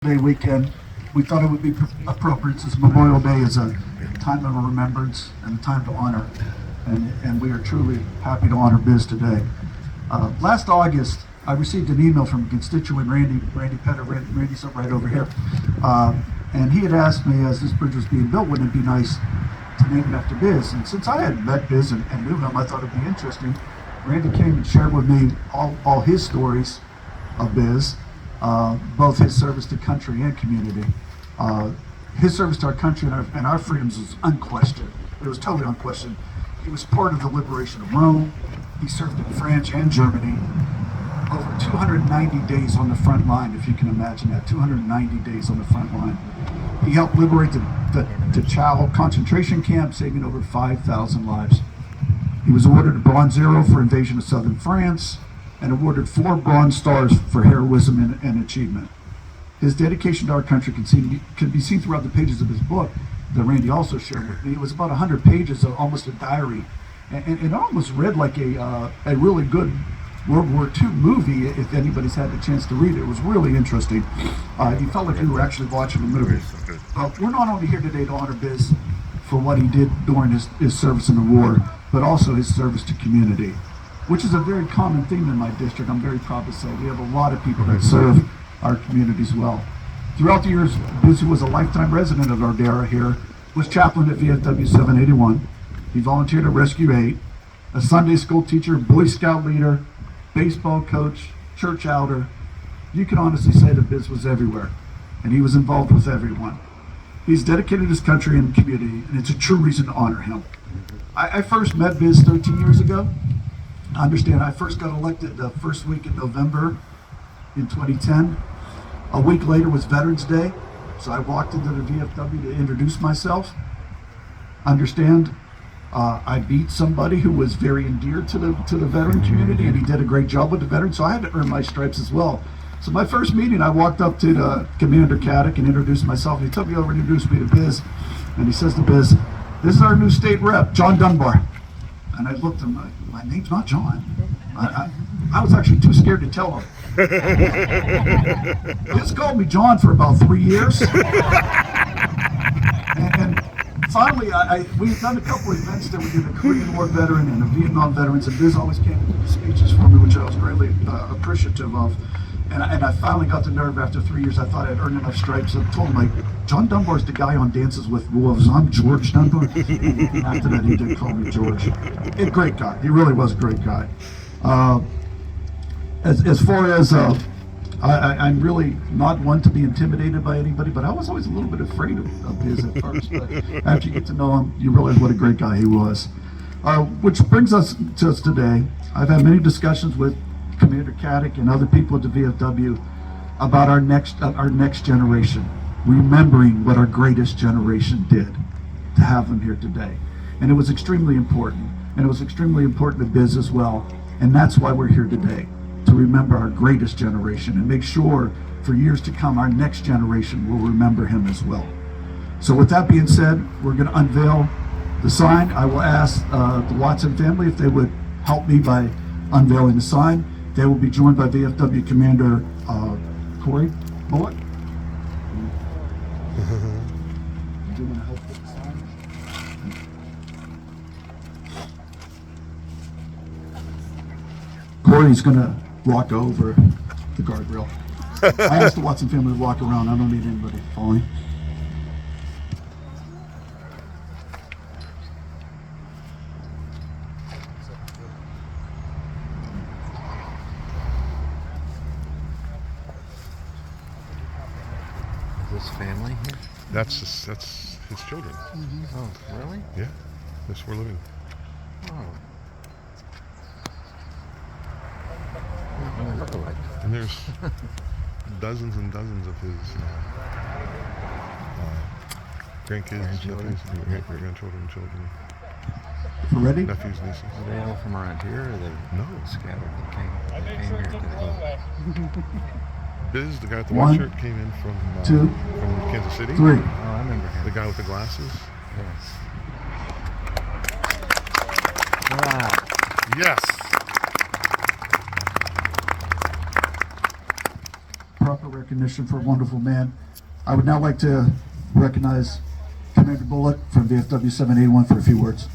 Day weekend, we thought it would be appropriate since Memorial Day is a time of remembrance and a time to honor, and we are truly happy to honor Bizz today. Last August, I received an email from a constituent, Randy Petter. Randy's up right over here, and he had asked me, as this bridge was being built, wouldn't it be nice to name it after Bizz? And since I had met Bizz and knew him, I thought it'd be interesting. Randy came and shared with me all his stories of Bizz. Both his service to country and community. His service to our country and our freedoms was unquestioned. It was totally unquestioned. He was part of the liberation of Rome. He served in France and Germany. Over 290 days on the front line, if you can imagine that, 290 days on the front line. He helped liberate the Chow concentration camp, saving over 5,000 lives. He was awarded a Bronze Arrow for invasion of southern France, and awarded 4 Bronze Stars for heroism and achievement. His dedication to our country can be seen throughout the pages of his book that Randy also shared with me. It was about 100 pages, of almost a diary, and it almost read like a really good World War II movie. If anybody's had the chance to read it, it was really interesting. You felt like you were actually watching a movie. We're not only here today to honor Bizz for what he did during his service in the war, but also his service to community, which is a very common theme in my district. I'm very proud to say we have a lot of people that serve our communities well. Throughout the years, Bizz, who was a lifetime resident of Ardara here, was chaplain at VFW 781. He volunteered at Rescue 8, a Sunday school teacher, Boy Scout leader, baseball coach, church elder. You can honestly say that Bizz was everywhere, and he was involved with everyone. He's dedicated his country and community, and it's a true reason to honor him. I first met Bizz 13 years ago. I understand I first got elected the first week in November in 2010. A week later was Veterans Day, so I walked into the VFW to introduce myself. Understand, I beat somebody who was very endeared to the veteran community, and he did a great job with the veterans, so I had to earn my stripes as well. So my first meeting, I walked up to Commander Caddick and introduced myself, and he took me over and introduced me to Bizz, and he says to Bizz, "This is our new state rep, John Dunbar." And I looked at him, my name's not John. I was actually too scared to tell him. Bizz called me John for about 3 years. and finally, we had done a couple of events that we did a Korean War veteran and a Vietnam veterans, and Bizz always came to do speeches for me, which I was greatly appreciative of. And I finally got the nerve after 3 years. I thought I'd earned enough stripes. I told him, John Dunbar's the guy on Dances with Wolves. I'm George Dunbar. And after that, he did call me George. A great guy. He really was a great guy. As far as, I'm really not one to be intimidated by anybody, but I was always a little bit afraid of Bizz at first. But after you get to know him, you realize what a great guy he was. Which brings us to today. I've had many discussions with Commander Caddick and other people at the VFW about our next generation, remembering what our greatest generation did, to have them here today. And it was extremely important, and it was extremely important to Bizz as well, and that's why we're here today, to remember our greatest generation and make sure for years to come our next generation will remember him as well. So with that being said, we're going to unveil the sign. I will ask the Watson family if they would help me by unveiling the sign. They will be joined by VFW Commander Corey Bullock. Do you want to help with the sign? Corey's going to walk over the guardrail. I asked the Watson family to walk around. I don't need anybody falling. His family here? That's his children. Mm-hmm. Oh, really? Yeah, that's where we're living. Oh. What look alike? And there's dozens and dozens of his grandkids, Grandchildren. nephews, grandchildren, children, Ready? nephews, nieces. Are they all from around here, or are they No. scattered? They came here today. Bizz, the guy with the One, white shirt, came in from 2, from Kansas City. 3. Oh, I remember him. The guy with the glasses. Yes. All right. Yes. Proper recognition for a wonderful man. I would now like to recognize Commander Bullock from VFW 781 for a few words.